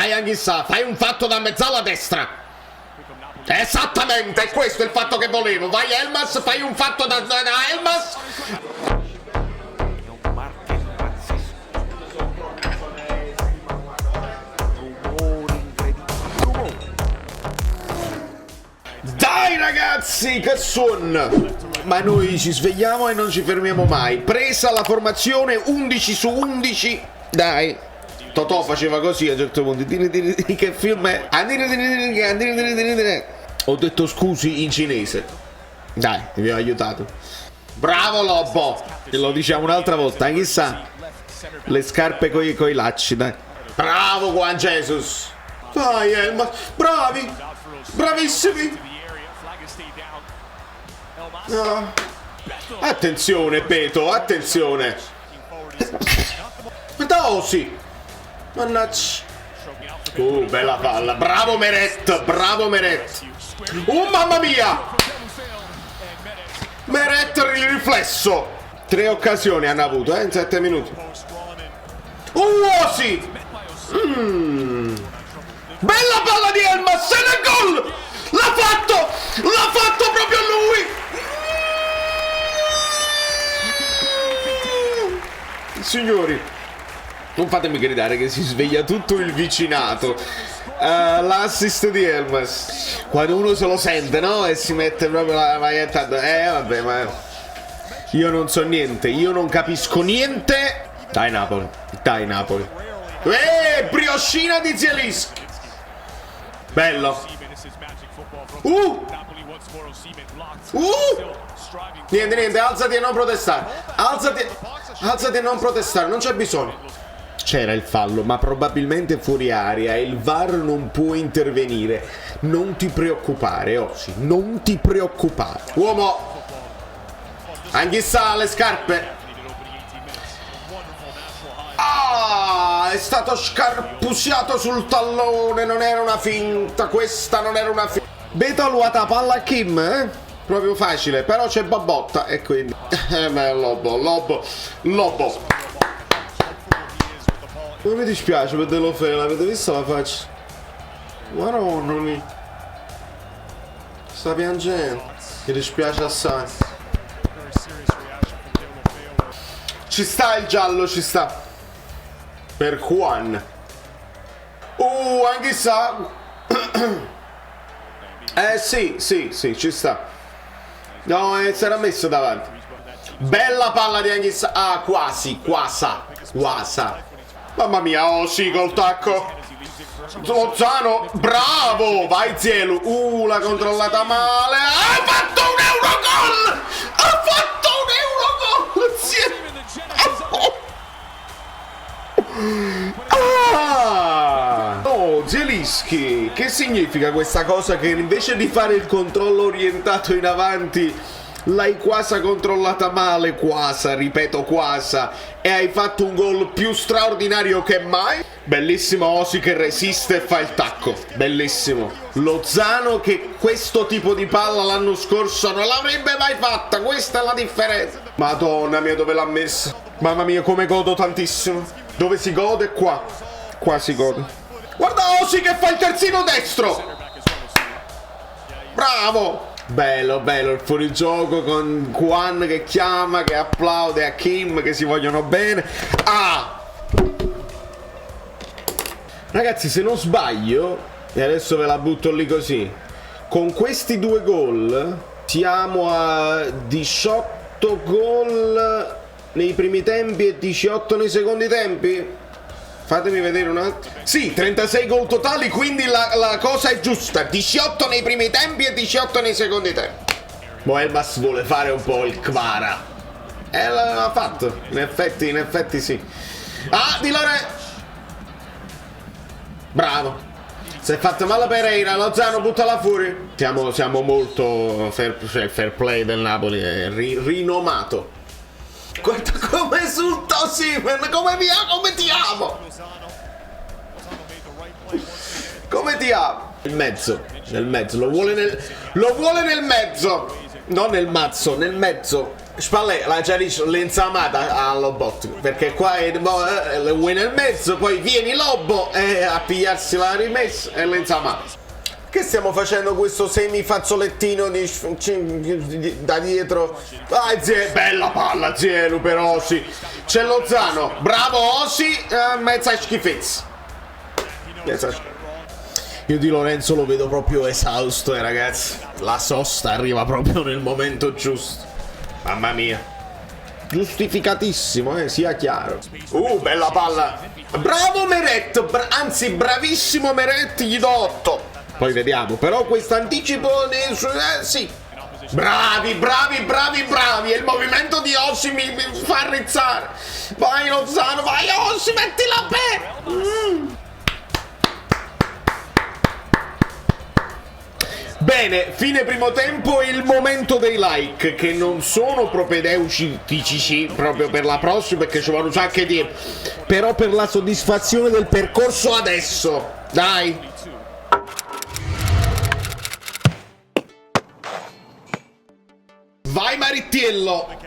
Dai Anghissà, fai un fatto da mezzala a destra. Esattamente, questo è il fatto che volevo. Vai Elmas, fai un fatto da Elmas. Dai ragazzi, che suon! Ma noi ci svegliamo e non ci fermiamo mai. Presa la formazione 11 su 11. Dai. Totò faceva così a un certo punto. Che film è? Ho detto scusi in cinese. Dai, vi ho aiutato. Bravo Lobo. E lo diciamo un'altra volta. Chissà. Le scarpe coi lacci, dai. Bravo Juan Jesus. Dai Elma. Bravi. Bravissimi. No. Attenzione Beto, attenzione. Dosi. Mannaggia. Bella palla. Bravo Meret, bravo Meret. Mamma mia. Meret il riflesso. 3 occasioni hanno avuto in 7 minuti. Sì. Bella palla di Elmas. Se ne gol. L'ha fatto proprio lui. Signori, non fatemi gridare che si sveglia tutto il vicinato. L'assist di Elmas, quando uno se lo sente, no? E si mette proprio la maglietta. Vabbè, ma io non so niente, io non capisco niente. Dai Napoli, dai Napoli. Brioscina di Zielinski. Bello. Niente, alzati e non protestare. Alzati e non protestare, non c'è bisogno. C'era il fallo, ma probabilmente fuori aria e il VAR non può intervenire. Non ti preoccupare, Ossi, non ti preoccupare. Uomo, Anghissà le scarpe. È stato scarpusiato sul tallone, non era una finta, questa non era una finta. Beto luata palla a Kim, proprio facile, però c'è Babotta e quindi Lobo. Non mi dispiace per Delofeo, avete visto la faccia? Maronna lì. Sta piangendo. Mi dispiace assai. Ci sta il giallo, ci sta. Per Juan. Anghissà. Sì, ci sta. No, si era messo davanti. Bella palla di Anghissà. Quasa. Mamma mia, sì, col tacco. Lozano, bravo. Vai Zielu. La controllata male. Ha fatto un Eurogol. Zielu. Zielinski, che significa questa cosa? Che invece di fare il controllo orientato in avanti l'hai quasi controllata male, ripeto quasi, e hai fatto un gol più straordinario che mai? Bellissimo Osi che resiste e fa il tacco, bellissimo. Lozano che questo tipo di palla l'anno scorso non l'avrebbe mai fatta, questa è la differenza. Madonna mia, dove l'ha messa? Mamma mia, come godo tantissimo. Dove si gode? Qua si gode. Guarda Osi che fa il terzino destro. Bravo. Bello il fuorigioco con Juan che chiama, che applaude a Kim, che si vogliono bene. Ragazzi, se non sbaglio, e adesso ve la butto lì così, con questi 2 gol siamo a 18 gol nei primi tempi e 18 nei secondi tempi. Fatemi vedere un attimo. Sì, 36 gol totali, quindi la cosa è giusta. 18 nei primi tempi e 18 nei secondi tempi. Elmas vuole fare un po' il Kvara. L'ha fatto. In effetti sì. Di Lore. Bravo. Si è fatto male Pereira. Lozano buttala fuori. Siamo molto fair play del Napoli. È rinomato. Guarda come esulta Osimhen, come ti amo! Come ti amo! Nel mezzo, lo vuole nel mezzo! Non nel mazzo, nel mezzo! Spallè la chiarisce l'insamata a Lobot, perché qua è lui nel mezzo, poi vieni Lobo a pigliarsi la rimessa e l'insamata. Che stiamo facendo questo semifazzolettino da dietro? Vai bella palla Zielu per Osi. C'è Lozano, bravo Osi, mezza schifezza. Io di Lorenzo lo vedo proprio esausto, ragazzi. La sosta arriva proprio nel momento giusto. Mamma mia. Giustificatissimo, sia chiaro. Bella palla. Bravo Meret, anzi bravissimo Meret, gli do 8. Poi vediamo, però questo anticipo sì. Bravi, e il movimento di Ossi mi fa rizzare. Vai Lozano, vai Ossi, mettila per. Bene, fine primo tempo e il momento dei like, che non sono propedeutici proprio per la prossima, perché ci vuole un sacco di tempo, però per la soddisfazione del percorso adesso. Dai. Vai Marittiello!